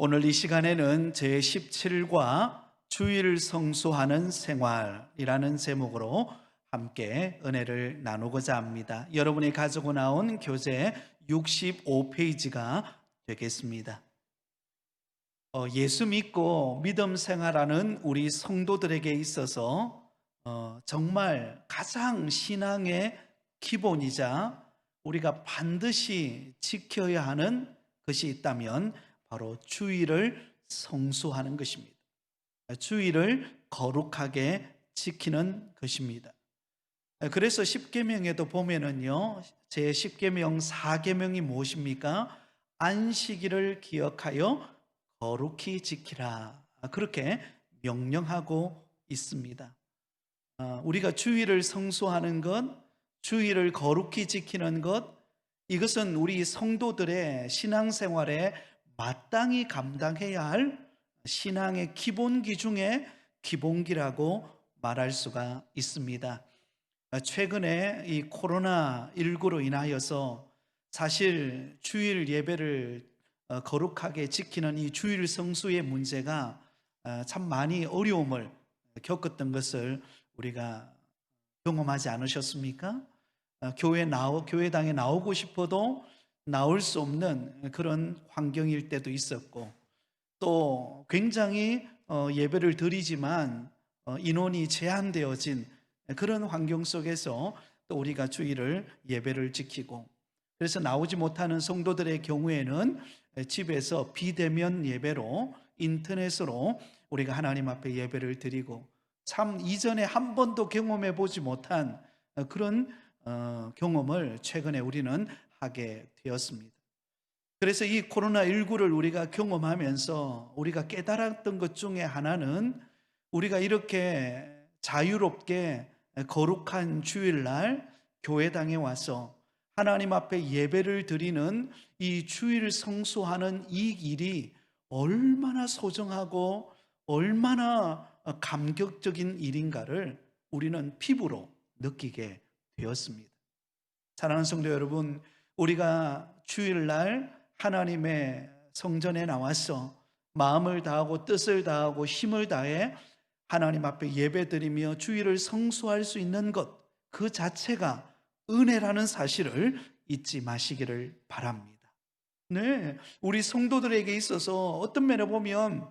오늘 이 시간에는 제17과 주일을 성수하는 생활이라는 제목으로 함께 은혜를 나누고자 합니다. 여러분이 가지고 나온 교재 65페이지가 되겠습니다. 예수 믿고 믿음 생활하는 우리 성도들에게 있어서 정말 가장 신앙의 기본이자 우리가 반드시 지켜야 하는 것이 있다면 바로 주일을 성수하는 것입니다. 주일을 거룩하게 지키는 것입니다. 그래서 십계명에도 보면은요, 제 십계명 4계명이 무엇입니까? 안식일을 기억하여 거룩히 지키라, 그렇게 명령하고 있습니다. 우리가 주일을 성수하는 것, 주일을 거룩히 지키는 것, 이것은 우리 성도들의 신앙생활에 마땅히 감당해야 할 신앙의 기본기 중에 기본기라고 말할 수가 있습니다. 최근에 이 코로나19로 인하여서 사실 주일 예배를 거룩하게 지키는 이 주일 성수의 문제가 참 많이 어려움을 겪었던 것을 우리가 경험하지 않으셨습니까? 교회당에 나오고 싶어도 나올 수 없는 그런 환경일 때도 있었고, 또 굉장히 예배를 드리지만 인원이 제한되어진 그런 환경 속에서 또 우리가 주일을 예배를 지키고, 그래서 나오지 못하는 성도들의 경우에는 집에서 비대면 예배로 인터넷으로 우리가 하나님 앞에 예배를 드리고, 참 이전에 한 번도 경험해 보지 못한 그런 경험을 최근에 우리는 하게 되었습니다. 그래서 이 코로나19를 우리가 경험하면서 우리가 깨달았던 것 중에 하나는, 우리가 이렇게 자유롭게 거룩한 주일날 교회당에 와서 하나님 앞에 예배를 드리는 이 주일 성수하는 이 일이 얼마나 소중하고 얼마나 감격적인 일인가를 우리는 피부로 느끼게 되었습니다. 사랑하는 성도 여러분, 우리가 주일날 하나님의 성전에 나와서 마음을 다하고 뜻을 다하고 힘을 다해 하나님 앞에 예배드리며 주일을 성수할 수 있는 것, 그 자체가 은혜라는 사실을 잊지 마시기를 바랍니다. 네, 우리 성도들에게 있어서 어떤 면에 보면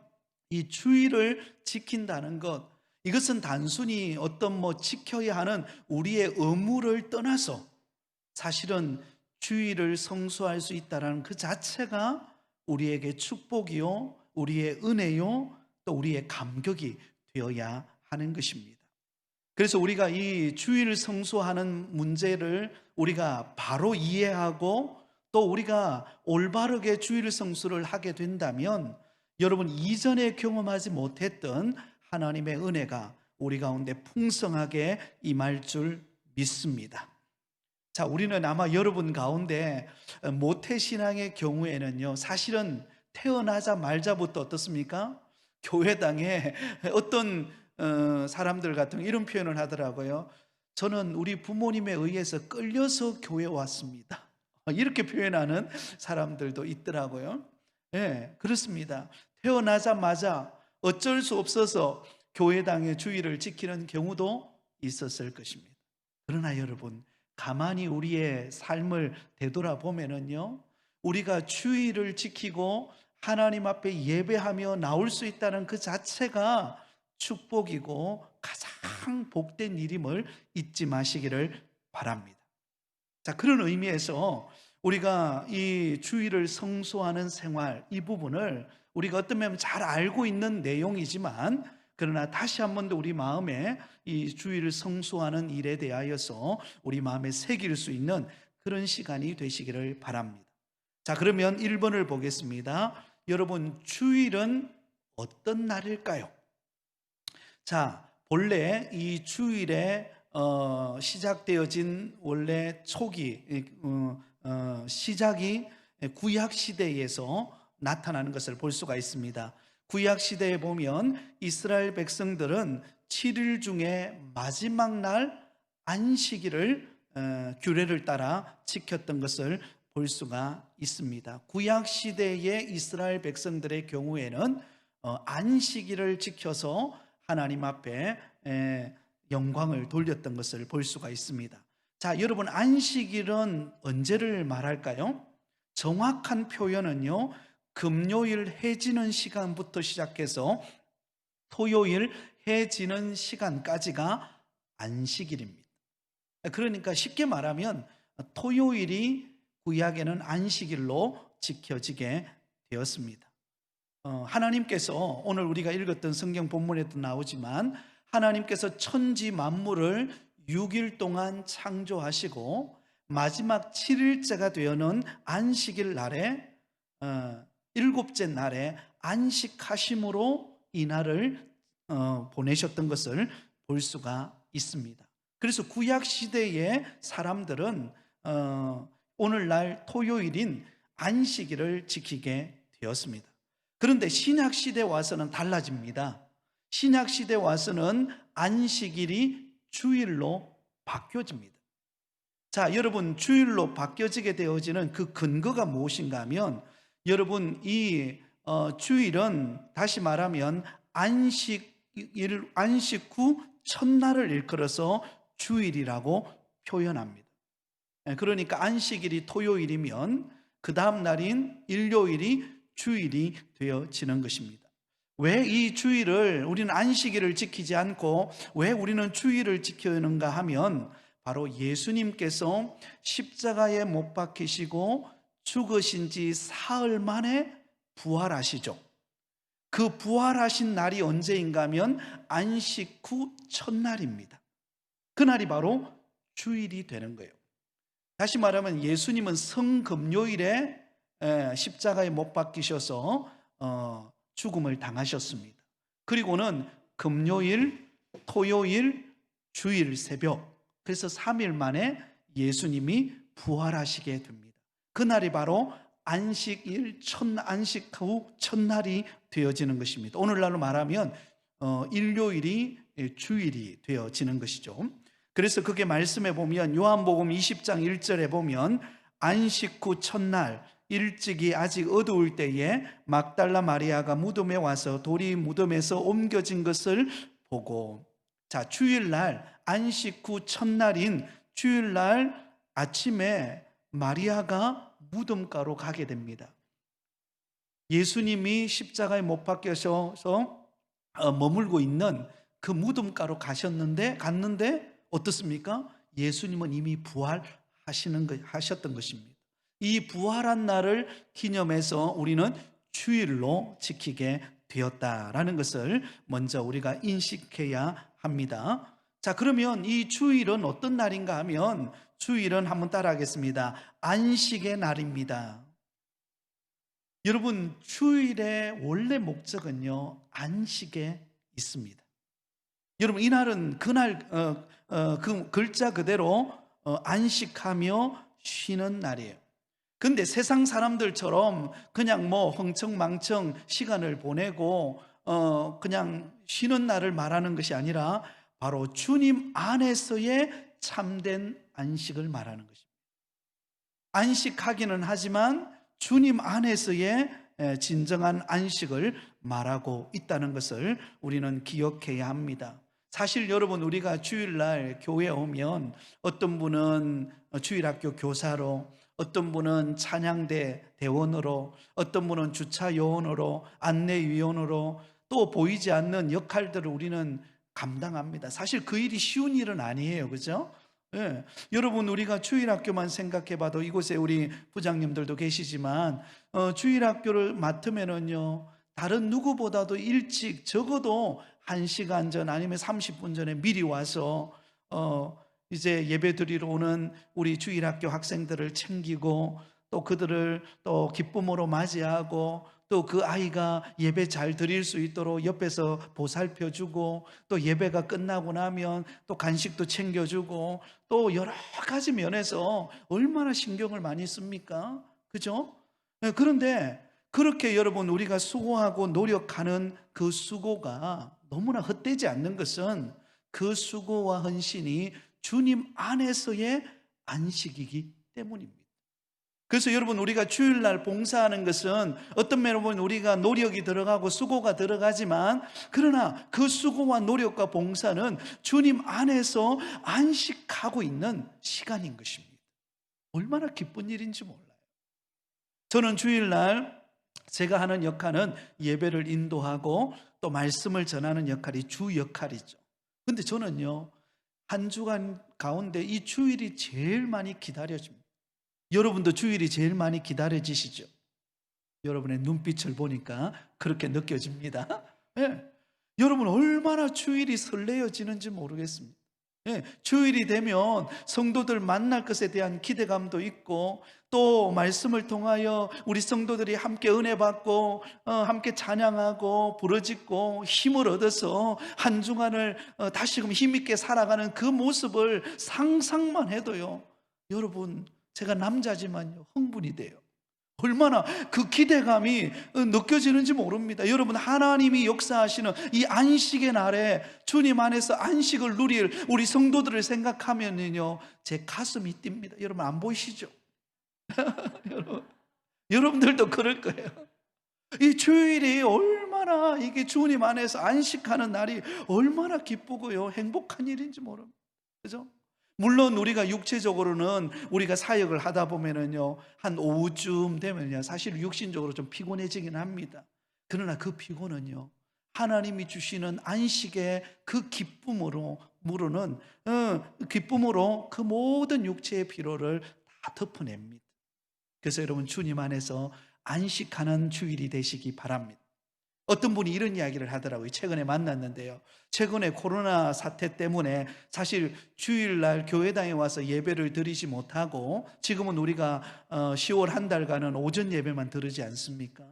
이 주일을 지킨다는 것, 이것은 단순히 어떤 지켜야 하는 우리의 의무를 떠나서 사실은 주일을 성수할 수 있다는 그 자체가 우리에게 축복이요, 우리의 은혜요, 또 우리의 감격이 되어야 하는 것입니다. 그래서 우리가 이 주일을 성수하는 문제를 우리가 바로 이해하고 또 우리가 올바르게 주일 성수를 하게 된다면, 여러분 이전에 경험하지 못했던 하나님의 은혜가 우리 가운데 풍성하게 임할 줄 믿습니다. 자, 우리는 아마 여러분 가운데 모태신앙의 경우에는요, 사실은 태어나자마자부터 어떻습니까? 교회당에 어떤 사람들 같은 이런 표현을 하더라고요. 저는 우리 부모님에 의해서 끌려서 교회 왔습니다, 이렇게 표현하는 사람들도 있더라고요. 네, 그렇습니다. 태어나자마자 어쩔 수 없어서 교회당의 주일을 지키는 경우도 있었을 것입니다. 그러나 여러분, 가만히 우리의 삶을 되돌아보면은요, 우리가 주일을 지키고 하나님 앞에 예배하며 나올 수 있다는 그 자체가 축복이고 가장 복된 일임을 잊지 마시기를 바랍니다. 자, 그런 의미에서 우리가 이 주일을 성수하는 생활, 이 부분을 우리가 어떤 면에 잘 알고 있는 내용이지만, 그러나 다시 한 번 더 우리 마음에 이 주일을 성수하는 일에 대하여서 우리 마음에 새길 수 있는 그런 시간이 되시기를 바랍니다. 자, 그러면 1번을 보겠습니다. 여러분, 주일은 어떤 날일까요? 자, 본래 이 주일에 시작되어진 원래 초기 시작이 구약 시대에서 나타나는 것을 볼 수가 있습니다. 구약 시대에 보면 이스라엘 백성들은 7일 중에 마지막 날 안식일을 규례를 따라 지켰던 것을 볼 수가 있습니다. 구약 시대의 이스라엘 백성들의 경우에는 안식일을 지켜서 하나님 앞에 영광을 돌렸던 것을 볼 수가 있습니다. 자, 여러분, 안식일은 언제를 말할까요? 정확한 표현은요, 금요일 해 지는 시간부터 시작해서 토요일 해 지는 시간까지가 안식일입니다. 그러니까 쉽게 말하면 토요일이 구약에는 안식일로 지켜지게 되었습니다. 하나님께서 오늘 우리가 읽었던 성경 본문에도 나오지만 하나님께서 천지 만물을 6일 동안 창조하시고 마지막 7일째가 되어는 안식일 날에 일곱째 날에 안식하심으로 이 날을 보내셨던 것을 볼 수가 있습니다. 그래서 구약 시대의 사람들은 오늘날 토요일인 안식일을 지키게 되었습니다. 그런데 신약 시대 와서는 달라집니다. 신약 시대 와서는 안식일이 주일로 바뀌어집니다. 자, 여러분, 주일로 바뀌어지게 되어지는 그 근거가 무엇인가 하면, 여러분, 이 주일은 다시 말하면 안식 후 첫날을 일컬어서 주일이라고 표현합니다. 그러니까 안식일이 토요일이면 그 다음 날인 일요일이 주일이 되어지는 것입니다. 왜 이 주일을, 우리는 안식일을 지키지 않고 왜 우리는 주일을 지키는가 하면, 바로 예수님께서 십자가에 못 박히시고 죽으신 지 사흘 만에 부활하시죠. 그 부활하신 날이 언제인가 하면 안식 후 첫날입니다. 그날이 바로 주일이 되는 거예요. 다시 말하면 예수님은 성금요일에 십자가에 못 박히셔서 죽음을 당하셨습니다. 그리고는 금요일, 토요일, 주일 새벽, 그래서 3일 만에 예수님이 부활하시게 됩니다. 그날이 바로 안식 후 첫날이 되어지는 것입니다. 오늘날로 말하면 일요일이 주일이 되어지는 것이죠. 그래서 그게 말씀해 보면 요한복음 20장 1절에 보면 안식 후 첫날 일찍이 아직 어두울 때에 막달라 마리아가 무덤에 와서 돌이 무덤에서 옮겨진 것을 보고, 자, 주일날 안식 후 첫날인 주일날 아침에 마리아가 무덤가로 가게 됩니다. 예수님이 십자가에 못 박혀서 머물고 있는 그 무덤가로 갔는데 어떻습니까? 예수님은 이미 부활하셨던 것입니다. 이 부활한 날을 기념해서 우리는 주일로 지키게 되었다라는 것을 먼저 우리가 인식해야 합니다. 자, 그러면 이 주일은 어떤 날인가 하면, 주일은 한번 따라하겠습니다. 안식의 날입니다. 여러분, 주일의 원래 목적은요, 안식에 있습니다. 여러분, 이 날은 그 글자 그대로 안식하며 쉬는 날이에요. 근데 세상 사람들처럼 그냥 흥청망청 시간을 보내고 그냥 쉬는 날을 말하는 것이 아니라 바로 주님 안에서의 참된 안식을 말하는 것입니다. 안식하기는 하지만 주님 안에서의 진정한 안식을 말하고 있다는 것을 우리는 기억해야 합니다. 사실 여러분, 우리가 주일날 교회에 오면 어떤 분은 주일학교 교사로, 어떤 분은 찬양대 대원으로, 어떤 분은 주차 요원으로, 안내위원으로, 또 보이지 않는 역할들을 우리는 감당합니다. 사실 그 일이 쉬운 일은 아니에요. 그죠? 예. 여러분, 우리가 주일학교만 생각해 봐도, 이곳에 우리 부장님들도 계시지만 주일학교를 맡으면은요, 다른 누구보다도 일찍, 적어도 1시간 전 아니면 30분 전에 미리 와서 이제 예배 드리러 오는 우리 주일학교 학생들을 챙기고, 또 그들을 또 기쁨으로 맞이하고, 또 그 아이가 예배 잘 드릴 수 있도록 옆에서 보살펴주고, 또 예배가 끝나고 나면 또 간식도 챙겨주고, 또 여러 가지 면에서 얼마나 신경을 많이 씁니까? 그죠? 그런데 그렇게 여러분, 우리가 수고하고 노력하는 그 수고가 너무나 헛되지 않는 것은 그 수고와 헌신이 주님 안에서의 안식이기 때문입니다. 그래서 여러분, 우리가 주일날 봉사하는 것은 어떤 면으로 보면 우리가 노력이 들어가고 수고가 들어가지만, 그러나 그 수고와 노력과 봉사는 주님 안에서 안식하고 있는 시간인 것입니다. 얼마나 기쁜 일인지 몰라요. 저는 주일날 제가 하는 역할은 예배를 인도하고 또 말씀을 전하는 역할이 주 역할이죠. 근데 저는요, 한 주간 가운데 이 주일이 제일 많이 기다려집니다. 여러분도 주일이 제일 많이 기다려지시죠? 여러분의 눈빛을 보니까 그렇게 느껴집니다. 예. 여러분, 얼마나 주일이 설레어지는지 모르겠습니다. 예, 주일이 되면 성도들 만날 것에 대한 기대감도 있고, 또 말씀을 통하여 우리 성도들이 함께 은혜 받고 함께 찬양하고 부르짖고 힘을 얻어서 한 주간을 다시금 힘있게 살아가는 그 모습을 상상만 해도요, 여러분, 제가 남자지만요, 흥분이 돼요. 얼마나 그 기대감이 느껴지는지 모릅니다. 여러분, 하나님이 역사하시는 이 안식의 날에 주님 안에서 안식을 누릴 우리 성도들을 생각하면요, 제 가슴이 뜁니다. 여러분, 안 보이시죠? 여러분들도 그럴 거예요. 이 주일이 얼마나, 이게 주님 안에서 안식하는 날이 얼마나 기쁘고요, 행복한 일인지 모릅니다. 그죠? 물론 우리가 육체적으로는 우리가 사역을 하다 보면은요, 한 오후쯤 되면요, 사실 육신적으로 좀 피곤해지긴 합니다. 그러나 그 피곤은요, 하나님이 주시는 안식의 그 기쁨으로 그 모든 육체의 피로를 다 덮어냅니다. 그래서 여러분, 주님 안에서 안식하는 주일이 되시기 바랍니다. 어떤 분이 이런 이야기를 하더라고요. 최근에 만났는데요, 최근에 코로나 사태 때문에 사실 주일날 교회당에 와서 예배를 드리지 못하고, 지금은 우리가 10월 한 달간은 오전 예배만 드리지 않습니까?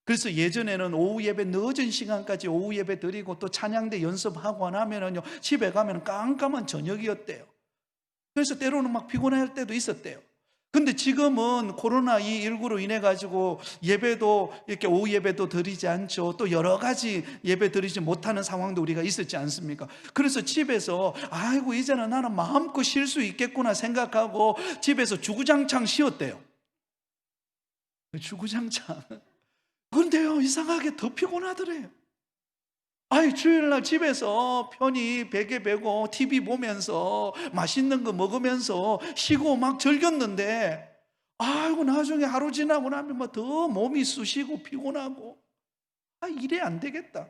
그래서 예전에는 오후 예배 늦은 시간까지 오후 예배 드리고 또 찬양대 연습하고 나면은요, 집에 가면 깜깜한 저녁이었대요. 그래서 때로는 막 피곤할 때도 있었대요. 근데 지금은 코로나19로 인해 가지고 예배도 이렇게 오후 예배도 드리지 않죠. 또 여러 가지 예배 드리지 못하는 상황도 우리가 있었지 않습니까? 그래서 집에서 아이고, 이제는 나는 마음껏 쉴 수 있겠구나 생각하고 집에서 주구장창 쉬었대요. 주구장창. 그런데요, 이상하게 더 피곤하더래요. 아이, 주일날 집에서 편히 베개 베고 TV 보면서 맛있는 거 먹으면서 쉬고 막 즐겼는데, 아이고, 나중에 하루 지나고 나면 뭐 더 몸이 쑤시고 피곤하고, 이래 안 되겠다.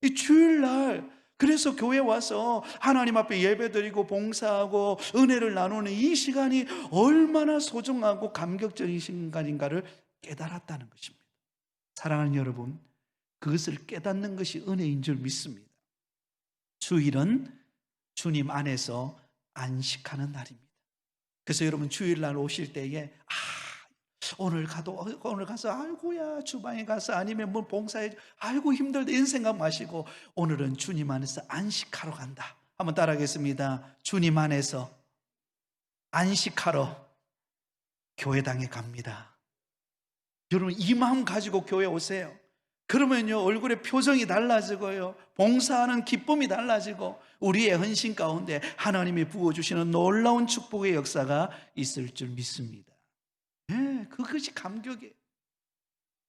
이 주일날, 그래서 교회 와서 하나님 앞에 예배드리고 봉사하고 은혜를 나누는 이 시간이 얼마나 소중하고 감격적인 시간인가를 깨달았다는 것입니다. 사랑하는 여러분, 그것을 깨닫는 것이 은혜인 줄 믿습니다. 주일은 주님 안에서 안식하는 날입니다. 그래서 여러분, 주일날 오실 때에 오늘 가서 아이고야 주방에 가서 아니면 뭐 봉사해 아이고 힘들다 이런 생각 마시고, 오늘은 주님 안에서 안식하러 간다. 한번 따라하겠습니다. 주님 안에서 안식하러 교회당에 갑니다. 여러분, 이 마음 가지고 교회 오세요. 그러면요, 얼굴에 표정이 달라지고요, 봉사하는 기쁨이 달라지고, 우리의 헌신 가운데 하나님이 부어주시는 놀라운 축복의 역사가 있을 줄 믿습니다. 그것이 감격이에요.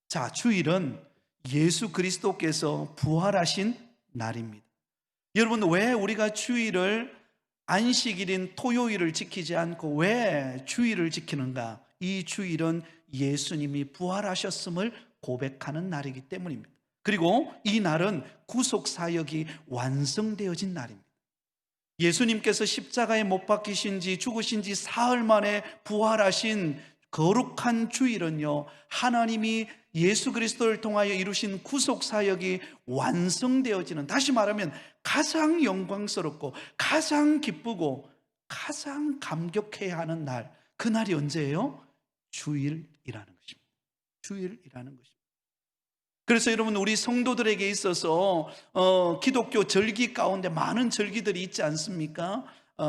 자, 주일은 예수 그리스도께서 부활하신 날입니다. 여러분, 왜 우리가 주일을 안식일인 토요일을 지키지 않고 왜 주일을 지키는가? 이 주일은 예수님이 부활하셨음을 고백하는 날이기 때문입니다. 그리고 이 날은 구속사역이 완성되어진 날입니다. 예수님께서 십자가에 못 박히신 지 죽으신 지 사흘 만에 부활하신 거룩한 주일은요, 하나님이 예수 그리스도를 통하여 이루신 구속사역이 완성되어지는, 다시 말하면 가장 영광스럽고 가장 기쁘고 가장 감격해야 하는 날, 그 날이 언제예요? 주일이라는 것입니다. 주일이라는 것입니다. 그래서 여러분, 우리 성도들에게 있어서 기독교 절기 가운데 많은 절기들이 있지 않습니까?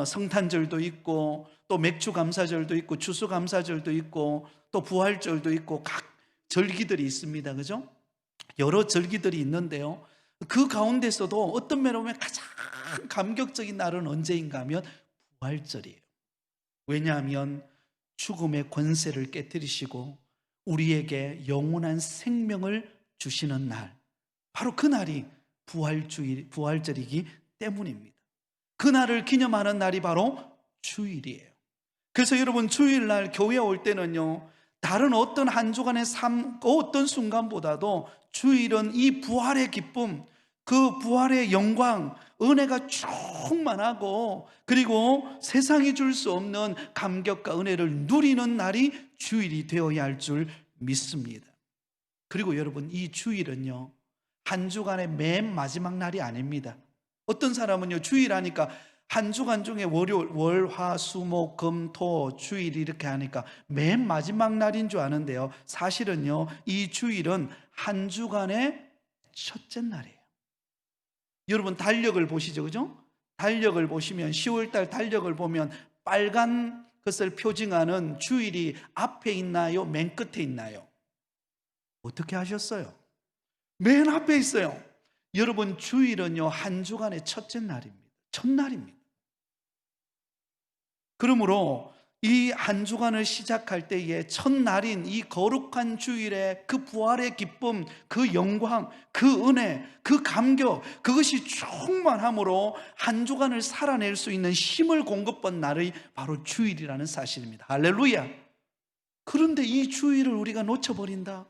성탄절도 있고 또 맥주감사절도 있고 추수감사절도 있고 또 부활절도 있고 각 절기들이 있습니다. 그죠? 여러 절기들이 있는데요, 그 가운데서도 어떤 면으로 보면 가장 감격적인 날은 언제인가 하면 부활절이에요. 왜냐하면 죽음의 권세를 깨뜨리시고 우리에게 영원한 생명을 주시는 날, 바로 그날이 부활절이기 때문입니다. 그날을 기념하는 날이 바로 주일이에요. 그래서 여러분, 주일날 교회에 올 때는요, 다른 어떤 한 주간의 삶, 어떤 순간보다도 주일은 이 부활의 기쁨, 그 부활의 영광, 은혜가 충만하고, 그리고 세상이 줄 수 없는 감격과 은혜를 누리는 날이 주일이 되어야 할 줄 믿습니다. 그리고 여러분, 이 주일은요, 한 주간의 맨 마지막 날이 아닙니다. 어떤 사람은요, 주일하니까 한 주간 중에 월, 화, 수, 목, 금, 토, 주일 이렇게 하니까 맨 마지막 날인 줄 아는데요, 사실은요, 이 주일은 한 주간의 첫째 날이에요. 여러분, 달력을 보시죠, 그죠? 달력을 보시면 10월달 달력을 보면 빨간 것을 표징하는 주일이 앞에 있나요? 맨 끝에 있나요? 어떻게 하셨어요? 맨 앞에 있어요. 여러분, 주일은요, 한 주간의 첫째 날입니다. 첫날입니다. 그러므로 이 한 주간을 시작할 때에 첫날인 이 거룩한 주일에 그 부활의 기쁨, 그 영광, 그 은혜, 그 감격, 그것이 충만함으로 한 주간을 살아낼 수 있는 힘을 공급받은 날이 바로 주일이라는 사실입니다. 할렐루야. 그런데 이 주일을 우리가 놓쳐버린다?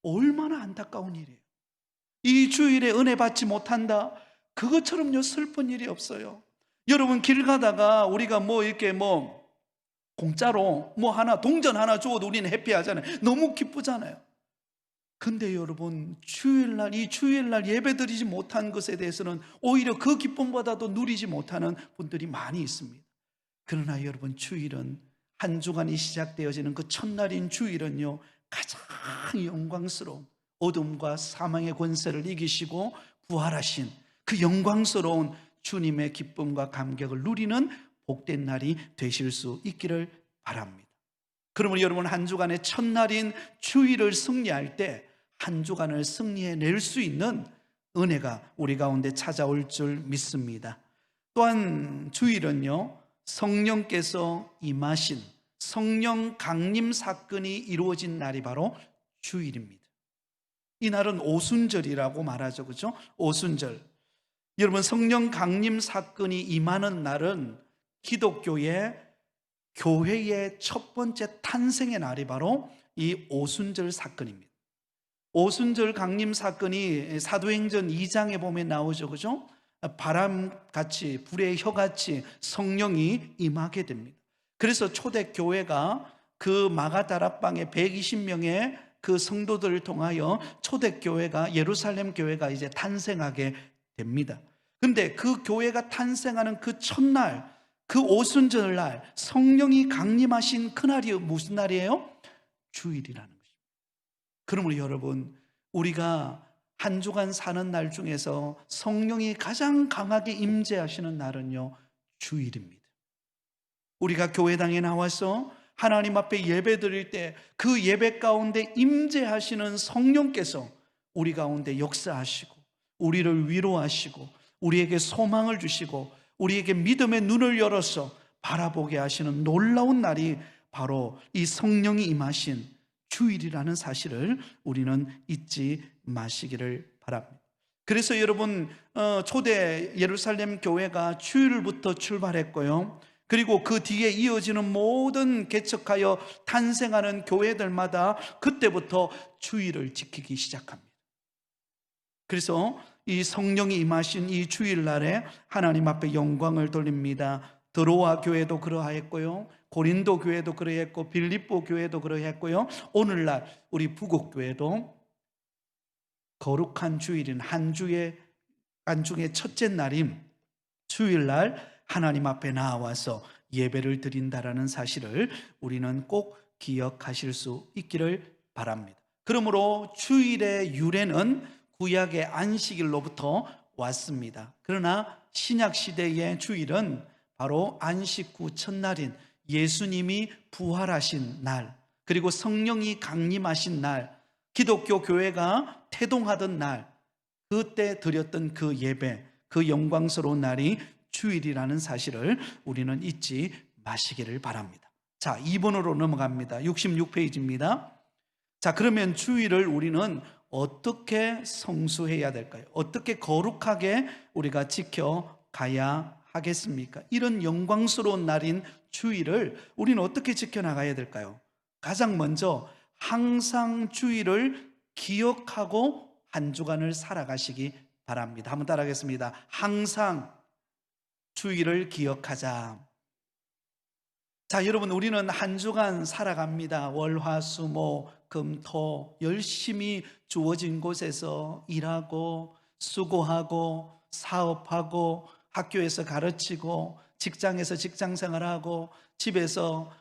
얼마나 안타까운 일이에요. 이 주일에 은혜 받지 못한다? 그것처럼요 슬픈 일이 없어요. 여러분, 길 가다가 우리가 이렇게 공짜로 하나, 동전 하나 줘도 우리는 해피하잖아요. 너무 기쁘잖아요. 근데 여러분, 이 주일날 예배드리지 못한 것에 대해서는 오히려 그 기쁨보다도 누리지 못하는 분들이 많이 있습니다. 그러나 여러분, 주일은 한 주간이 시작되어지는 그 첫날인 주일은요, 가장 영광스러운 어둠과 사망의 권세를 이기시고 부활하신 그 영광스러운 주님의 기쁨과 감격을 누리는 복된 날이 되실 수 있기를 바랍니다. 그러면 여러분, 한 주간의 첫날인 주일을 승리할 때 한 주간을 승리해낼 수 있는 은혜가 우리 가운데 찾아올 줄 믿습니다. 또한 주일은요, 성령께서 임하신 성령 강림 사건이 이루어진 날이 바로 주일입니다. 이 날은 오순절이라고 말하죠, 그렇죠? 오순절. 여러분, 성령 강림 사건이 임하는 날은 기독교의 교회의 첫 번째 탄생의 날이 바로 이 오순절 사건입니다. 오순절 강림 사건이 사도행전 2장에 보면 나오죠, 그죠? 바람같이, 불의 혀같이 성령이 임하게 됩니다. 그래서 초대교회가 그 마가다락방에 120명의 그 성도들을 통하여 초대교회가, 예루살렘 교회가 이제 탄생하게 됩니다. 근데 그 교회가 탄생하는 그 첫날, 그 오순절날 성령이 강림하신 그날이 무슨 날이에요? 주일이라는 것입니다. 그러므로 여러분, 우리가 한 주간 사는 날 중에서 성령이 가장 강하게 임재하시는 날은요, 주일입니다. 우리가 교회당에 나와서 하나님 앞에 예배 드릴 때 그 예배 가운데 임재하시는 성령께서 우리 가운데 역사하시고 우리를 위로하시고 우리에게 소망을 주시고 우리에게 믿음의 눈을 열어서 바라보게 하시는 놀라운 날이 바로 이 성령이 임하신 주일이라는 사실을 우리는 잊지 마시기를 바랍니다. 그래서 여러분, 초대 예루살렘 교회가 주일부터 출발했고요, 그리고 그 뒤에 이어지는 모든 개척하여 탄생하는 교회들마다 그때부터 주일을 지키기 시작합니다. 그래서 이 성령이 임하신 이 주일날에 하나님 앞에 영광을 돌립니다. 드로아 교회도 그러하였고요, 고린도 교회도 그러했고, 빌립보 교회도 그러했고요, 오늘날 우리 부곡 교회도 거룩한 주일인 한 주의 첫째 날인 주일날 하나님 앞에 나와서 예배를 드린다라는 사실을 우리는 꼭 기억하실 수 있기를 바랍니다. 그러므로 주일의 유래는 구약의 안식일로부터 왔습니다. 그러나 신약 시대의 주일은 바로 안식 후 첫날인 예수님이 부활하신 날, 그리고 성령이 강림하신 날, 기독교 교회가 태동하던 날, 그때 드렸던 그 예배, 그 영광스러운 날이 주일이라는 사실을 우리는 잊지 마시기를 바랍니다. 자, 2번으로 넘어갑니다. 66페이지입니다. 자, 그러면 주일을 우리는 어떻게 성수해야 될까요? 어떻게 거룩하게 우리가 지켜가야 하겠습니까? 이런 영광스러운 날인 주일을 우리는 어떻게 지켜나가야 될까요? 가장 먼저 항상 주일을 기억하고 한 주간을 살아가시기 바랍니다. 한번 따라하겠습니다. 항상 주일을 기억하자. 자, 여러분, 우리는 한 주간 살아갑니다. 월, 화, 수, 목, 금, 토 열심히 주어진 곳에서 일하고 수고하고 사업하고 학교에서 가르치고 직장에서 직장 생활하고 집에서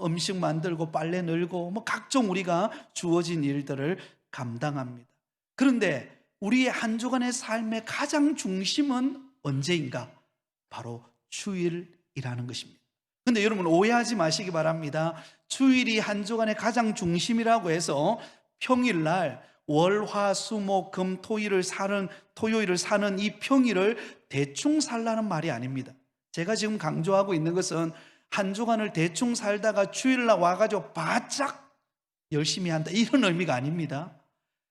음식 만들고 빨래 널고 뭐 각종 우리가 주어진 일들을 감당합니다. 그런데 우리의 한 주간의 삶의 가장 중심은 언제인가? 바로 주일이라는 것입니다. 근데 여러분 오해하지 마시기 바랍니다. 주일이 한 주간의 가장 중심이라고 해서 평일날 월, 화, 수, 목, 금, 토일을 사는 이 평일을 대충 살라는 말이 아닙니다. 제가 지금 강조하고 있는 것은 한 주간을 대충 살다가 주일날 와가지고 바짝 열심히 한다 이런 의미가 아닙니다.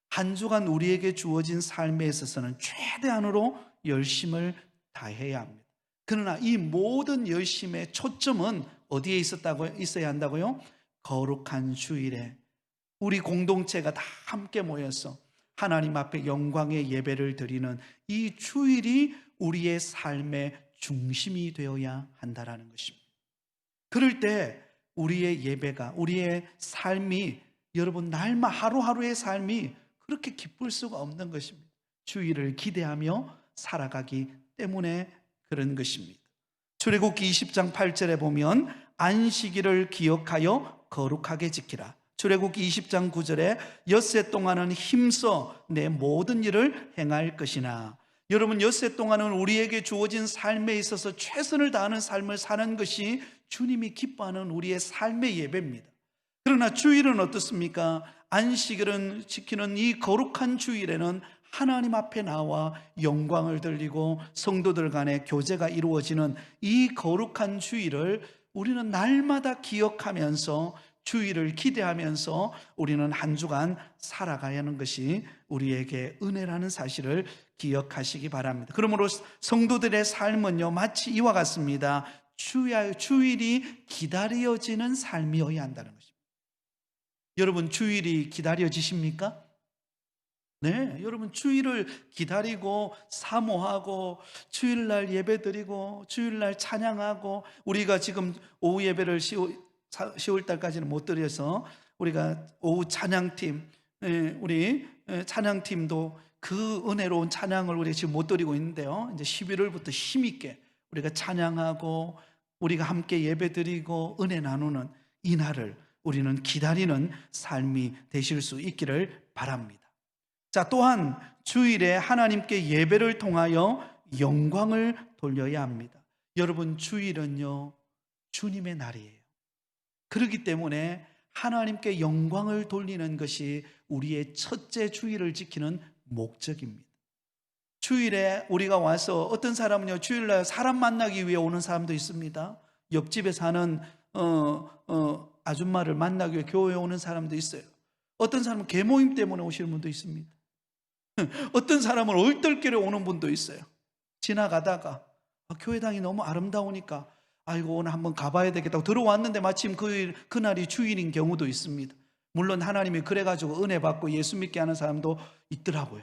한 주간 우리에게 주어진 삶에 있어서는 최대한으로 열심을 다해야 합니다. 그러나 이 모든 열심의 초점은 어디에 있어야 한다고요? 거룩한 주일에 우리 공동체가 다 함께 모여서 하나님 앞에 영광의 예배를 드리는 이 주일이 우리의 삶의 중심이 되어야 한다는 것입니다. 그럴 때 우리의 예배가, 우리의 삶이, 여러분 날마 하루하루의 삶이 그렇게 기쁠 수가 없는 것입니다. 주일을 기대하며 살아가기 때문에 그런 것입니다. 출애굽기 20장 8절에 보면 안식일을 기억하여 거룩하게 지키라. 출애굽기 20장 9절에 엿새 동안은 힘써 내 모든 일을 행할 것이나. 여러분 엿새 동안은 우리에게 주어진 삶에 있어서 최선을 다하는 삶을 사는 것이 주님이 기뻐하는 우리의 삶의 예배입니다. 그러나 주일은 어떻습니까? 안식일은 지키는 이 거룩한 주일에는 하나님 앞에 나와 영광을 돌리고 성도들 간의 교제가 이루어지는 이 거룩한 주일을 우리는 날마다 기억하면서 주일을 기대하면서 우리는 한 주간 살아가야 하는 것이 우리에게 은혜라는 사실을 기억하시기 바랍니다. 그러므로 성도들의 삶은요 마치 이와 같습니다. 주일이 기다려지는 삶이어야 한다는 것입니다. 여러분 주일이 기다려지십니까? 네, 여러분 주일을 기다리고 사모하고 주일날 예배드리고 주일날 찬양하고 우리가 지금 오후 예배를 10월달까지는 못 드려서 우리가 오후 찬양팀 우리 찬양팀도 그 은혜로운 찬양을 우리가 지금 못 드리고 있는데요. 이제 11월부터 힘있게 우리가 찬양하고 우리가 함께 예배드리고 은혜 나누는 이 날을 우리는 기다리는 삶이 되실 수 있기를 바랍니다. 자, 또한 주일에 하나님께 예배를 통하여 영광을 돌려야 합니다. 여러분 주일은요 주님의 날이에요. 그렇기 때문에 하나님께 영광을 돌리는 것이 우리의 첫째 주일을 지키는 목적입니다. 주일에 우리가 와서 어떤 사람은요 주일날 사람 만나기 위해 오는 사람도 있습니다. 옆집에 사는 아줌마를 만나기 위해 교회에 오는 사람도 있어요. 어떤 사람은 계모임 때문에 오시는 분도 있습니다. 어떤 사람은 얼떨결에 오는 분도 있어요. 지나가다가 교회당이 너무 아름다우니까 아이고 오늘 한번 가봐야 되겠다고 들어왔는데 마침 그날이 주일인 경우도 있습니다. 물론 하나님이 그래가지고 은혜 받고 예수 믿게 하는 사람도 있더라고요.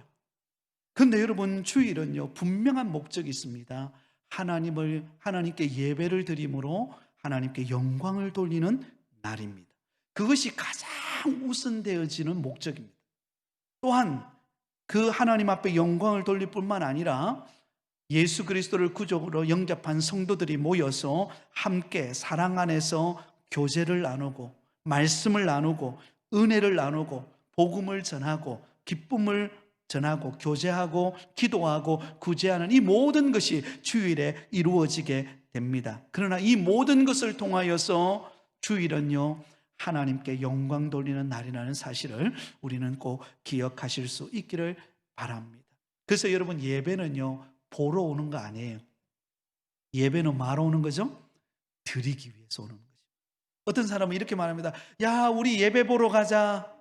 근데 여러분 주일은요 분명한 목적이 있습니다. 하나님께 예배를 드림으로 하나님께 영광을 돌리는 날입니다. 그것이 가장 우선되어지는 목적입니다. 또한 그 하나님 앞에 영광을 돌릴 뿐만 아니라 예수 그리스도를 구주로 영접한 성도들이 모여서 함께 사랑 안에서 교제를 나누고 말씀을 나누고 은혜를 나누고 복음을 전하고 기쁨을 전하고 교제하고 기도하고 구제하는 이 모든 것이 주일에 이루어지게 됩니다. 그러나 이 모든 것을 통하여서 주일은요 하나님께 영광 돌리는 날이라는 사실을 우리는 꼭 기억하실 수 있기를 바랍니다. 그래서 여러분 예배는요 보러 오는 거 아니에요. 예배는 뭐하러 오는 거죠? 드리기 위해서 오는 거죠. 어떤 사람은 이렇게 말합니다. 야, 우리 예배 보러 가자.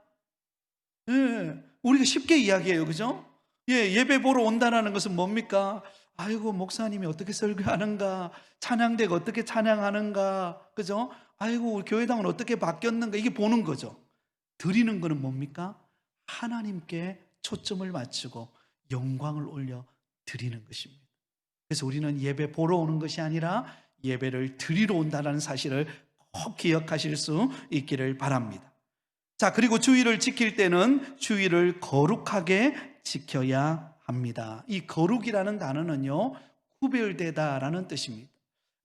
예, 우리가 쉽게 이야기해요. 그죠? 예, 예배 보러 온다는 것은 뭡니까? 아이고, 목사님이 어떻게 설교하는가? 찬양대가 어떻게 찬양하는가? 그죠? 아이고, 우리 교회당은 어떻게 바뀌었는가? 이게 보는 거죠. 드리는 거는 뭡니까? 하나님께 초점을 맞추고 영광을 올려 드리는 것입니다. 그래서 우리는 예배 보러 오는 것이 아니라 예배를 드리러 온다는 사실을 꼭 기억하실 수 있기를 바랍니다. 자, 그리고 주의를 지킬 때는 주의를 거룩하게 지켜야 합니다. 이 거룩이라는 단어는요, 구별되다라는 뜻입니다.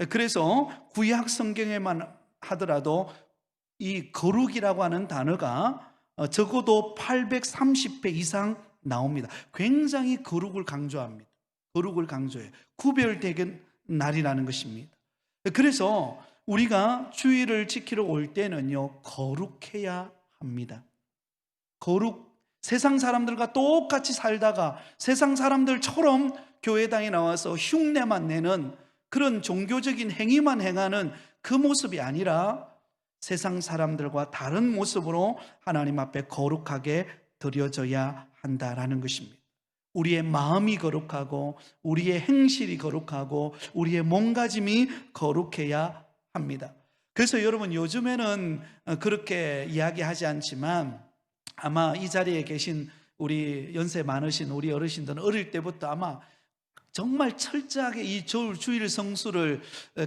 그래서 구약 성경에만 하더라도 이 거룩이라고 하는 단어가 적어도 830회 이상 나옵니다. 굉장히 거룩을 강조합니다. 거룩을 강조해요. 구별되는 날이라는 것입니다. 그래서 우리가 주의를 지키러 올 때는요, 거룩해야 합니다. 세상 사람들과 똑같이 살다가 세상 사람들처럼 교회당에 나와서 흉내만 내는 그런 종교적인 행위만 행하는 그 모습이 아니라 세상 사람들과 다른 모습으로 하나님 앞에 거룩하게 드려져야 한다라는 것입니다. 우리의 마음이 거룩하고 우리의 행실이 거룩하고 우리의 몸가짐이 거룩해야 합니다. 그래서 여러분, 요즘에는 그렇게 이야기하지 않지만 아마 이 자리에 계신 우리 연세 많으신 우리 어르신들은 어릴 때부터 아마 정말 철저하게 이 주일 성수를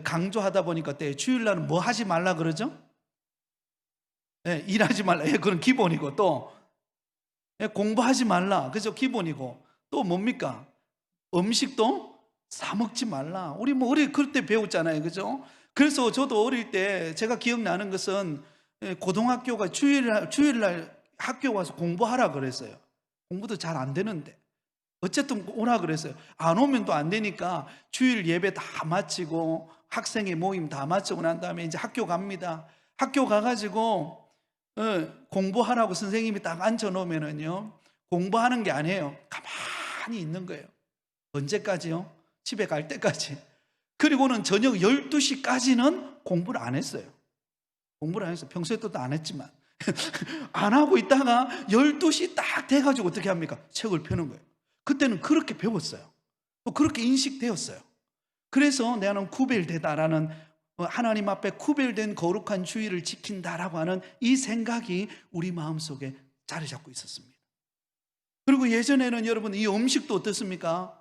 강조하다 보니까 어때요? 주일날은 뭐 하지 말라 그러죠? 예, 일하지 말라. 예, 그건 기본이고, 또 예, 공부하지 말라. 그죠? 기본이고, 또 뭡니까? 음식도 사 먹지 말라. 우리 뭐 어릴 그때 배웠잖아요. 그죠? 그래서 저도 어릴 때 제가 기억나는 것은 고등학교가 주일날 학교 와서 공부하라 그랬어요. 공부도 잘 안 되는데 어쨌든 오라 그랬어요. 안 오면 또 안 되니까 주일 예배 다 마치고 학생의 모임 다 마치고 난 다음에 이제 학교 갑니다. 학교 가가지고 공부하라고 선생님이 딱 앉혀놓으면은요, 공부하는 게 아니에요. 가만히 있는 거예요. 언제까지요? 집에 갈 때까지. 그리고는 저녁 12시까지는 공부를 안 했어요. 공부를 안 했어요. 평소에 또 안 했지만. 안 하고 있다가 12시 딱 돼가지고 어떻게 합니까? 책을 펴는 거예요. 그때는 그렇게 배웠어요. 또 그렇게 인식되었어요. 그래서 나는 구별되다라는, 하나님 앞에 구별된 거룩한 주의를 지킨다라고 하는 이 생각이 우리 마음속에 자리 잡고 있었습니다. 그리고 예전에는 여러분, 이 음식도 어떻습니까?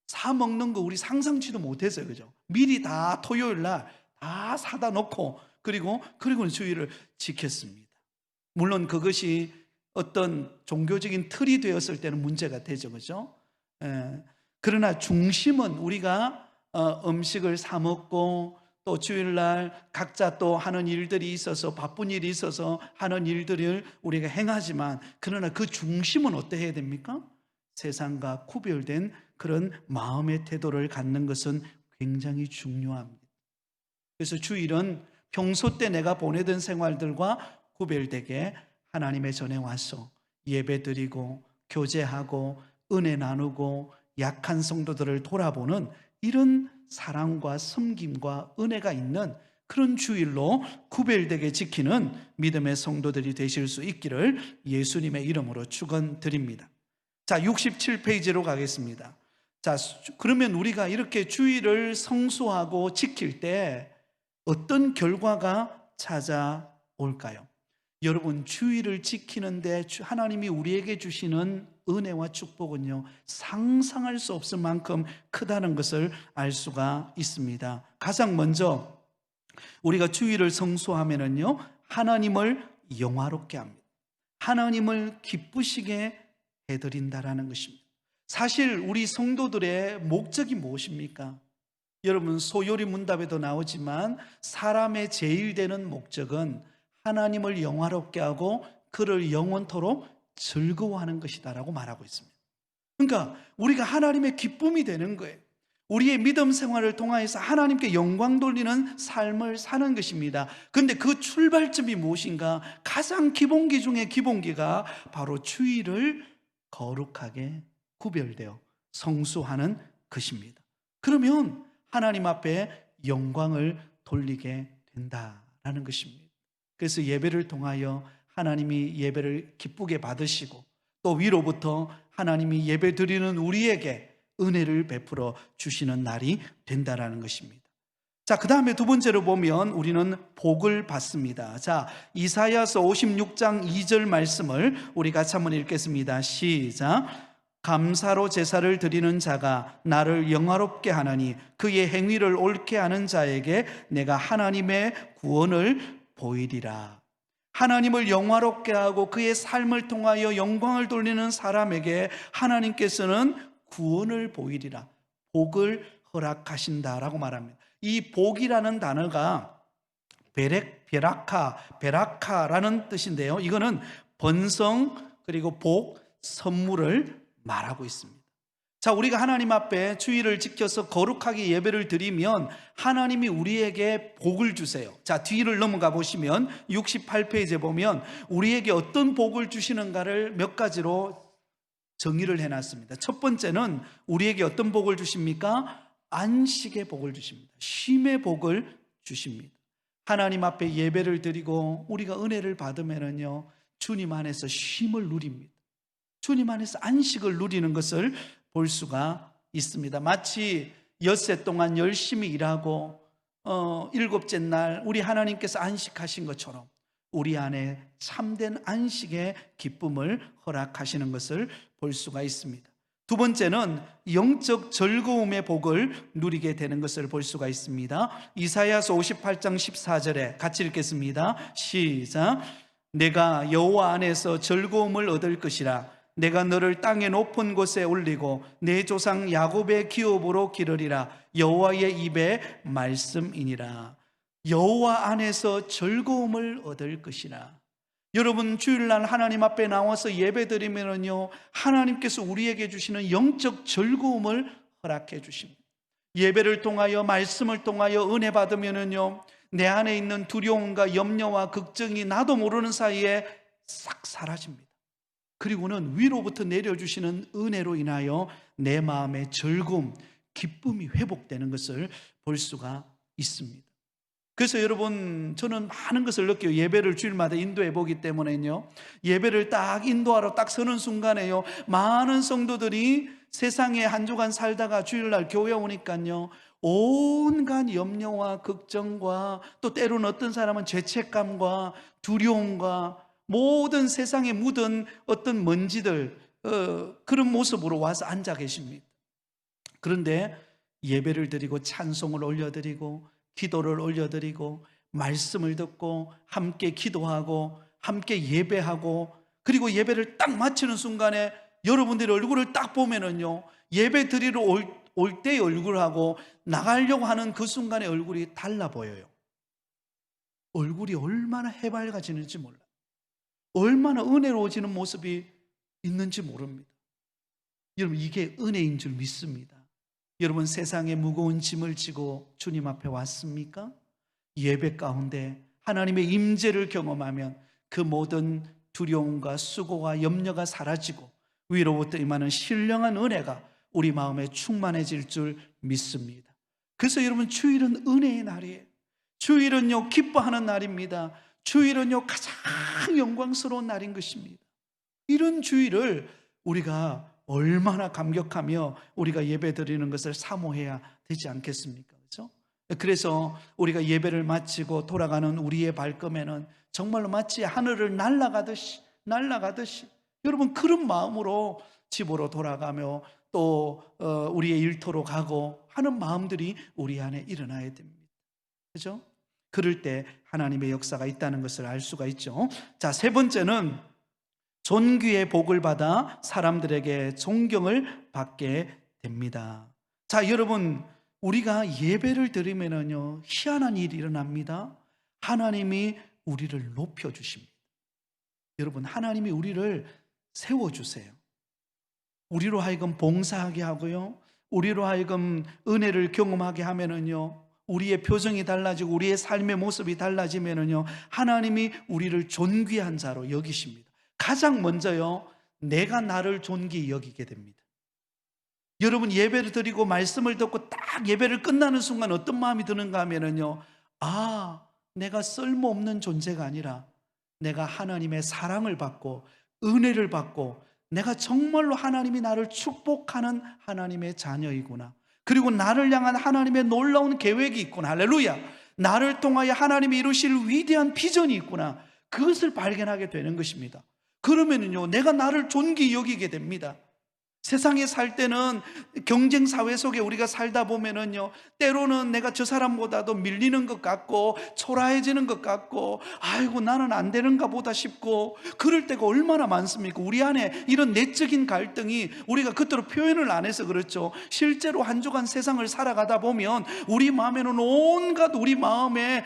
사 먹는 거 우리 상상치도 못했어요. 그죠? 미리 다 토요일 날 다 사다 놓고 그리고는 주의를 지켰습니다. 물론 그것이 어떤 종교적인 틀이 되었을 때는 문제가 되죠. 그죠? 그러나 중심은 우리가 음식을 사 먹고 또 주일날 각자 또 하는 일들이 있어서, 바쁜 일이 있어서 하는 일들을 우리가 행하지만, 그러나 그 중심은 어떻게 해야 됩니까? 세상과 구별된 그런 마음의 태도를 갖는 것은 굉장히 중요합니다. 그래서 주일은 평소 때 내가 보내던 생활들과 구별되게 하나님의 전에 와서 예배드리고 교제하고 은혜 나누고 약한 성도들을 돌아보는 이런 사랑과 섬김과 은혜가 있는 그런 주일로 구별되게 지키는 믿음의 성도들이 되실 수 있기를 예수님의 이름으로 축원드립니다. 자, 67페이지로 가겠습니다. 자, 그러면 우리가 이렇게 주일을 성수하고 지킬 때 어떤 결과가 찾아올까요? 여러분, 주일을 지키는데 하나님이 우리에게 주시는 은혜와 축복은요, 상상할 수 없을 만큼 크다는 것을 알 수가 있습니다. 가장 먼저 우리가 주일을 성수하면은요, 하나님을 영화롭게 합니다. 하나님을 기쁘시게 해드린다라는 것입니다. 사실 우리 성도들의 목적이 무엇입니까? 여러분, 소요리 문답에도 나오지만 사람의 제일 되는 목적은 하나님을 영화롭게 하고 그를 영원토록 즐거워하는 것이다라고 말하고 있습니다. 그러니까 우리가 하나님의 기쁨이 되는 거예요. 우리의 믿음 생활을 통하여서 하나님께 영광 돌리는 삶을 사는 것입니다. 그런데 그 출발점이 무엇인가? 가장 기본기 중에 기본기가 바로 주일을 거룩하게 구별되어 성수하는 것입니다. 그러면 하나님 앞에 영광을 돌리게 된다라는 것입니다. 그래서 예배를 통하여 하나님이 예배를 기쁘게 받으시고 또 위로부터 하나님이 예배 드리는 우리에게 은혜를 베풀어 주시는 날이 된다라는 것입니다. 자, 그 다음에 두 번째로 보면 우리는 복을 받습니다. 자, 이사야서 56장 2절 말씀을 우리 같이 한번 읽겠습니다. 시작. 감사로 제사를 드리는 자가 나를 영화롭게 하나니 그의 행위를 옳게 하는 자에게 내가 하나님의 구원을 보이리라. 하나님을 영화롭게 하고 그의 삶을 통하여 영광을 돌리는 사람에게 하나님께서는 구원을 보이리라. 복을 허락하신다라고 말합니다. 이 복이라는 단어가 베라카라는 뜻인데요. 이거는 번성 그리고 복, 선물을 말하고 있습니다. 자, 우리가 하나님 앞에 주일을 지켜서 거룩하게 예배를 드리면 하나님이 우리에게 복을 주세요. 자, 뒤를 넘어가 보시면 68페이지에 보면 우리에게 어떤 복을 주시는가를 몇 가지로 정의를 해놨습니다. 첫 번째는 우리에게 어떤 복을 주십니까? 안식의 복을 주십니다. 쉼의 복을 주십니다. 하나님 앞에 예배를 드리고 우리가 은혜를 받으면요, 주님 안에서 쉼을 누립니다. 주님 안에서 안식을 누리는 것을 볼 수가 있습니다. 마치 엿새 동안 열심히 일하고 일곱째 날 우리 하나님께서 안식하신 것처럼 우리 안에 참된 안식의 기쁨을 허락하시는 것을 볼 수가 있습니다. 두 번째는 영적 즐거움의 복을 누리게 되는 것을 볼 수가 있습니다. 이사야서 58장 14절에 같이 읽겠습니다. 시작. 내가 여호와 안에서 즐거움을 얻을 것이라. 내가 너를 땅의 높은 곳에 올리고 내 조상 야곱의 기업으로 기르리라. 여호와의 입의 말씀이니라. 여호와 안에서 즐거움을 얻을 것이라. 여러분, 주일날 하나님 앞에 나와서 예배드리면요, 하나님께서 우리에게 주시는 영적 즐거움을 허락해 주십니다. 예배를 통하여 말씀을 통하여 은혜 받으면요, 내 안에 있는 두려움과 염려와 걱정이 나도 모르는 사이에 싹 사라집니다. 그리고는 위로부터 내려주시는 은혜로 인하여 내 마음의 즐거움, 기쁨이 회복되는 것을 볼 수가 있습니다. 그래서 여러분, 저는 많은 것을 느껴요. 예배를 주일마다 인도해 보기 때문에요, 예배를 딱 인도하러 딱 서는 순간에요, 많은 성도들이 세상에 한 주간 살다가 주일날 교회 오니까요, 온갖 염려와 걱정과 또 때로는 어떤 사람은 죄책감과 두려움과 모든 세상에 묻은 어떤 먼지들, 그런 모습으로 와서 앉아 계십니다. 그런데 예배를 드리고 찬송을 올려드리고 기도를 올려드리고 말씀을 듣고 함께 기도하고 함께 예배하고 그리고 예배를 딱 마치는 순간에 여러분들의 얼굴을 딱 보면은요, 예배 드리러 올 때의 얼굴하고 나가려고 하는 그 순간의 얼굴이 달라 보여요. 얼굴이 얼마나 해맑아지는지 몰라요. 얼마나 은혜로워지는 모습이 있는지 모릅니다. 여러분, 이게 은혜인 줄 믿습니다. 여러분, 세상에 무거운 짐을 지고 주님 앞에 왔습니까? 예배 가운데 하나님의 임재를 경험하면 그 모든 두려움과 수고와 염려가 사라지고 위로부터 임하는 신령한 은혜가 우리 마음에 충만해질 줄 믿습니다. 그래서 여러분, 주일은 은혜의 날이에요. 주일은요, 기뻐하는 날입니다. 주일은요, 가장 영광스러운 날인 것입니다. 이런 주일을 우리가 얼마나 감격하며 우리가 예배 드리는 것을 사모해야 되지 않겠습니까? 그렇죠? 그래서 우리가 예배를 마치고 돌아가는 우리의 발걸음에는 정말로 마치 하늘을 날아가듯이 여러분, 그런 마음으로 집으로 돌아가며 또 우리의 일터로 가고 하는 마음들이 우리 안에 일어나야 됩니다. 그렇죠? 그럴 때 하나님의 역사가 있다는 것을 알 수가 있죠. 자, 세 번째는 존귀의 복을 받아 사람들에게 존경을 받게 됩니다. 자, 여러분, 우리가 예배를 드리면요, 희한한 일이 일어납니다. 하나님이 우리를 높여주십니다. 여러분, 하나님이 우리를 세워주세요. 우리로 하여금 봉사하게 하고요, 우리로 하여금 은혜를 경험하게 하면은요, 우리의 표정이 달라지고 우리의 삶의 모습이 달라지면은요, 하나님이 우리를 존귀한 자로 여기십니다. 가장 먼저요, 내가 나를 존귀히 여기게 됩니다. 여러분, 예배를 드리고 말씀을 듣고 딱 예배를 끝나는 순간 어떤 마음이 드는가 하면은요, 아, 내가 쓸모없는 존재가 아니라 내가 하나님의 사랑을 받고 은혜를 받고 내가 정말로 하나님이 나를 축복하는 하나님의 자녀이구나. 그리고 나를 향한 하나님의 놀라운 계획이 있구나. 할렐루야. 나를 통하여 하나님이 이루실 위대한 비전이 있구나. 그것을 발견하게 되는 것입니다. 그러면은요, 내가 나를 존귀 여기게 됩니다. 세상에 살 때는 경쟁 사회 속에 우리가 살다 보면은요, 때로는 내가 저 사람보다도 밀리는 것 같고 초라해지는 것 같고 아이고 나는 안 되는가 보다 싶고 그럴 때가 얼마나 많습니까? 우리 안에 이런 내적인 갈등이 우리가 그대로 표현을 안 해서 그렇죠. 실제로 한 주간 세상을 살아가다 보면 우리 마음에는 온갖 우리 마음에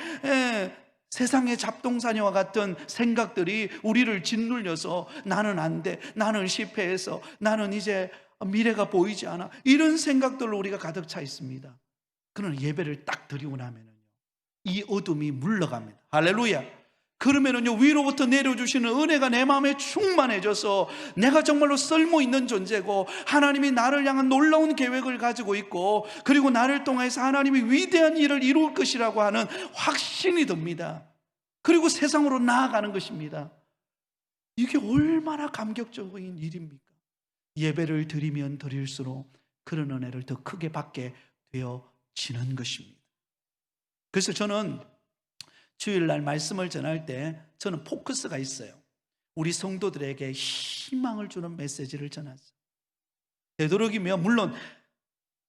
세상의 잡동사니와 같은 생각들이 우리를 짓눌려서 나는 안 돼, 나는 실패해서 나는 이제 미래가 보이지 않아, 이런 생각들로 우리가 가득 차 있습니다. 그러나 예배를 딱 드리고 나면은요, 이 어둠이 물러갑니다. 할렐루야. 그러면은요, 위로부터 내려주시는 은혜가 내 마음에 충만해져서 내가 정말로 쓸모 있는 존재고 하나님이 나를 향한 놀라운 계획을 가지고 있고 그리고 나를 통해서 하나님이 위대한 일을 이룰 것이라고 하는 확신이 듭니다. 그리고 세상으로 나아가는 것입니다. 이게 얼마나 감격적인 일입니까? 예배를 드리면 드릴수록 그런 은혜를 더 크게 받게 되어지는 것입니다. 그래서 저는 주일날 말씀을 전할 때 저는 포커스가 있어요. 우리 성도들에게 희망을 주는 메시지를 전하죠. 되도록이면 물론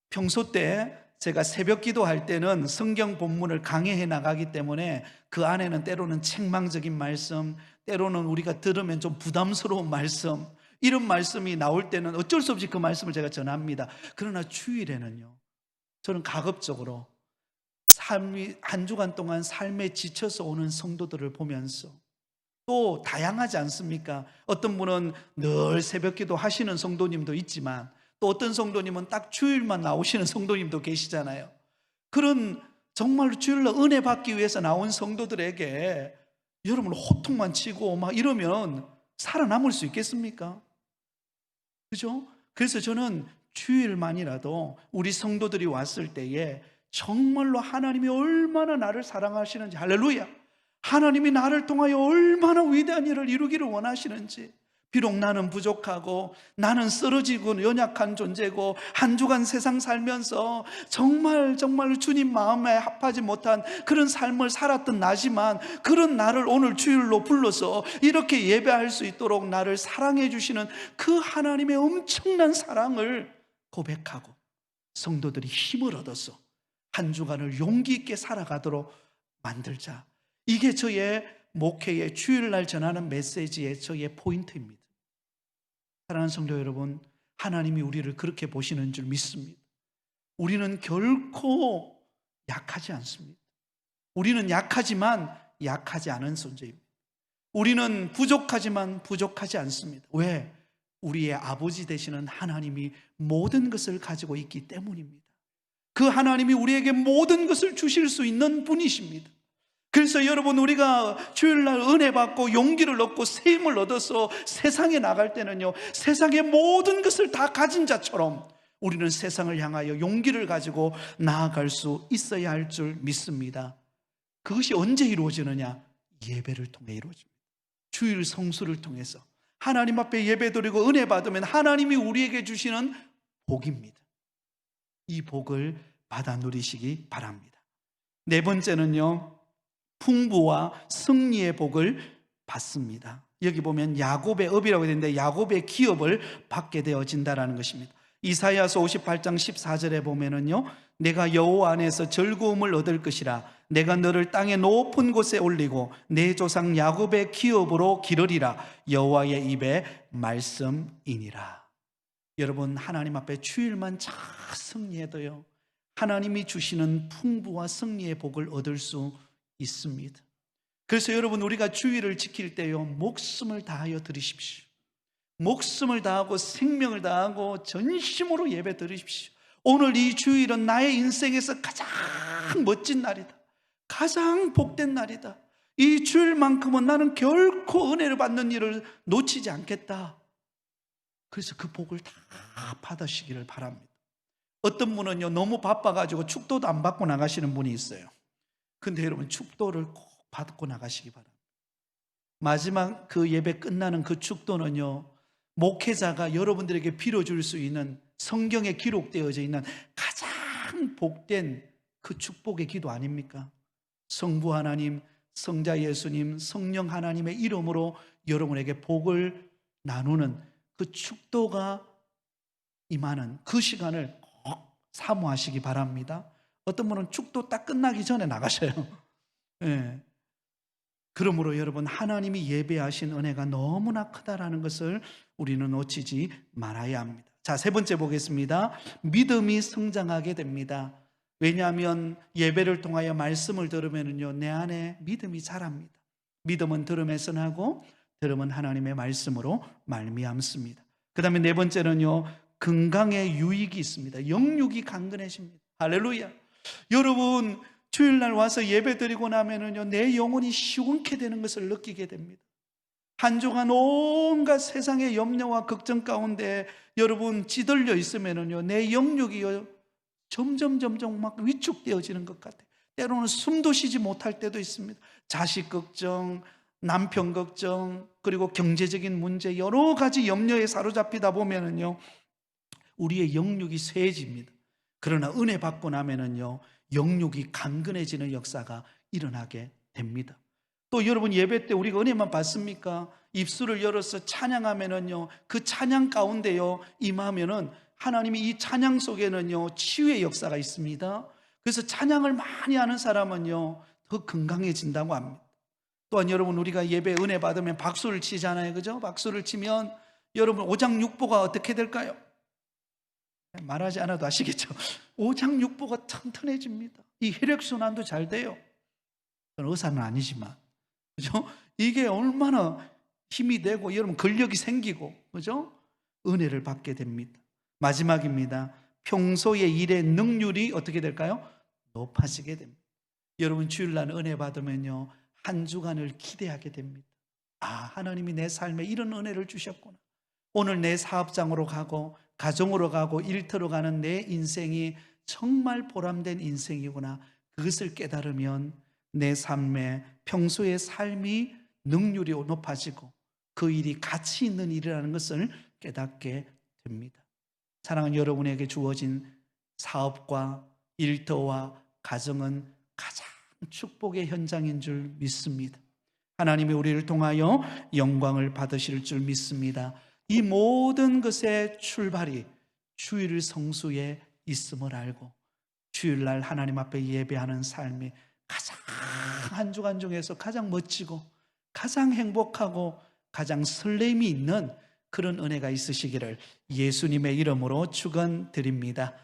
평소 때 제가 새벽 기도할 때는 성경 본문을 강해해 나가기 때문에 그 안에는 때로는 책망적인 말씀, 때로는 우리가 들으면 좀 부담스러운 말씀, 이런 말씀이 나올 때는 어쩔 수 없이 그 말씀을 제가 전합니다. 그러나 주일에는요, 저는 가급적으로 한 주간 동안 삶에 지쳐서 오는 성도들을 보면서 또 다양하지 않습니까? 어떤 분은 늘 새벽 기도 하시는 성도님도 있지만 또 어떤 성도님은 딱 주일만 나오시는 성도님도 계시잖아요. 그런 정말로 주일날 은혜 받기 위해서 나온 성도들에게 여러분 호통만 치고 막 이러면 살아남을 수 있겠습니까? 그죠? 그래서 저는 주일만이라도 우리 성도들이 왔을 때에 정말로 하나님이 얼마나 나를 사랑하시는지, 할렐루야, 하나님이 나를 통하여 얼마나 위대한 일을 이루기를 원하시는지, 비록 나는 부족하고 나는 쓰러지고 연약한 존재고 한 주간 세상 살면서 정말 주님 마음에 합하지 못한 그런 삶을 살았던 나지만 그런 나를 오늘 주일로 불러서 이렇게 예배할 수 있도록 나를 사랑해 주시는 그 하나님의 엄청난 사랑을 고백하고 성도들이 힘을 얻어서 한 주간을 용기 있게 살아가도록 만들자. 이게 저의 목회의 주일날 전하는 메시지의 저의 포인트입니다. 사랑하는 성도 여러분, 하나님이 우리를 그렇게 보시는 줄 믿습니다. 우리는 결코 약하지 않습니다. 우리는 약하지만 약하지 않은 존재입니다. 우리는 부족하지만 부족하지 않습니다. 왜? 우리의 아버지 되시는 하나님이 모든 것을 가지고 있기 때문입니다. 그 하나님이 우리에게 모든 것을 주실 수 있는 분이십니다. 그래서 여러분, 우리가 주일날 은혜 받고 용기를 얻고 새 힘을 얻어서 세상에 나갈 때는요, 세상의 모든 것을 다 가진 자처럼 우리는 세상을 향하여 용기를 가지고 나아갈 수 있어야 할 줄 믿습니다. 그것이 언제 이루어지느냐? 예배를 통해 이루어집니다. 주일 성수를 통해서 하나님 앞에 예배드리고 은혜 받으면 하나님이 우리에게 주시는 복입니다. 이 복을 받아 누리시기 바랍니다. 네 번째는요, 풍부와 승리의 복을 받습니다. 여기 보면 야곱의 업이라고 되는데 야곱의 기업을 받게 되어진다라는 것입니다. 이사야서 58장 14절에 보면은요, 내가 여호와 안에서 즐거움을 얻을 것이라. 내가 너를 땅의 높은 곳에 올리고 내 조상 야곱의 기업으로 기르리라. 여호와의 입의 말씀이니라. 여러분, 하나님 앞에 주일만 잘 승리해도요, 하나님이 주시는 풍부와 승리의 복을 얻을 수 있습니다. 그래서 여러분, 우리가 주일을 지킬 때요, 목숨을 다하여 드리십시오. 목숨을 다하고 생명을 다하고 전심으로 예배 드리십시오. 오늘 이 주일은 나의 인생에서 가장 멋진 날이다. 가장 복된 날이다. 이 주일만큼은 나는 결코 은혜를 받는 일을 놓치지 않겠다. 그래서 그 복을 다 받으시기를 바랍니다. 어떤 분은요, 너무 바빠가지고 축도도 안 받고 나가시는 분이 있어요. 근데 여러분 축도를 꼭 받고 나가시기 바랍니다. 마지막 그 예배 끝나는 그 축도는요, 목회자가 여러분들에게 빌어줄 수 있는 성경에 기록되어져 있는 가장 복된 그 축복의 기도 아닙니까? 성부 하나님, 성자 예수님, 성령 하나님의 이름으로 여러분에게 복을 나누는 그 축도가 임하는 그 시간을 꼭 사모하시기 바랍니다. 어떤 분은 축도 딱 끝나기 전에 나가셔요. 예. 그러므로 여러분, 하나님이 예배하신 은혜가 너무나 크다라는 것을 우리는 놓치지 말아야 합니다. 자, 세 번째 보겠습니다. 믿음이 성장하게 됩니다. 왜냐하면 예배를 통하여 말씀을 들으면요, 내 안에 믿음이 자랍니다. 믿음은 들음에서 나고 들음은 하나님의 말씀으로 말미암습니다. 그 다음에 네 번째는요, 건강에 유익이 있습니다. 영육이 강건해집니다. 할렐루야. 여러분, 주일날 와서 예배 드리고 나면은요, 내 영혼이 시원케 되는 것을 느끼게 됩니다. 한 주간 온갖 세상의 염려와 걱정 가운데 여러분 찌들려 있으면은요, 내 영육이요, 점점 막 위축되어지는 것 같아요. 때로는 숨도 쉬지 못할 때도 있습니다. 자식 걱정, 남편 걱정, 그리고 경제적인 문제, 여러 가지 염려에 사로잡히다 보면은요, 우리의 영육이 쇠해집니다. 그러나 은혜 받고 나면은요, 영육이 강건해지는 역사가 일어나게 됩니다. 또 여러분, 예배 때 우리가 은혜만 받습니까? 입술을 열어서 찬양하면은요, 그 찬양 가운데요 임하면은 하나님이 이 찬양 속에는요 치유의 역사가 있습니다. 그래서 찬양을 많이 하는 사람은요 더 건강해진다고 합니다. 또한 여러분, 우리가 예배 은혜 받으면 박수를 치잖아요, 그죠? 박수를 치면 여러분 오장육부가 어떻게 될까요? 말하지 않아도 아시겠죠? 오장육부가 튼튼해집니다. 이 혈액순환도 잘 돼요. 저는 의사는 아니지만, 그죠? 이게 얼마나 힘이 되고 여러분 근력이 생기고, 그죠? 은혜를 받게 됩니다. 마지막입니다. 평소의 일의 능률이 어떻게 될까요? 높아지게 됩니다. 여러분, 주일날 은혜 받으면요, 한 주간을 기대하게 됩니다. 아, 하나님이 내 삶에 이런 은혜를 주셨구나. 오늘 내 사업장으로 가고 가정으로 가고 일터로 가는 내 인생이 정말 보람된 인생이구나. 그것을 깨달으면 내 삶에 평소의 삶이 능률이 높아지고 그 일이 가치 있는 일이라는 것을 깨닫게 됩니다. 사랑하는 여러분에게 주어진 사업과 일터와 가정은 가장 축복의 현장인 줄 믿습니다. 하나님이 우리를 통하여 영광을 받으실 줄 믿습니다. 이 모든 것의 출발이 주일 성수에 있음을 알고 주일날 하나님 앞에 예배하는 삶이 가장 한 주간 중에서 가장 멋지고 가장 행복하고 가장 설렘이 있는 그런 은혜가 있으시기를 예수님의 이름으로 축원드립니다.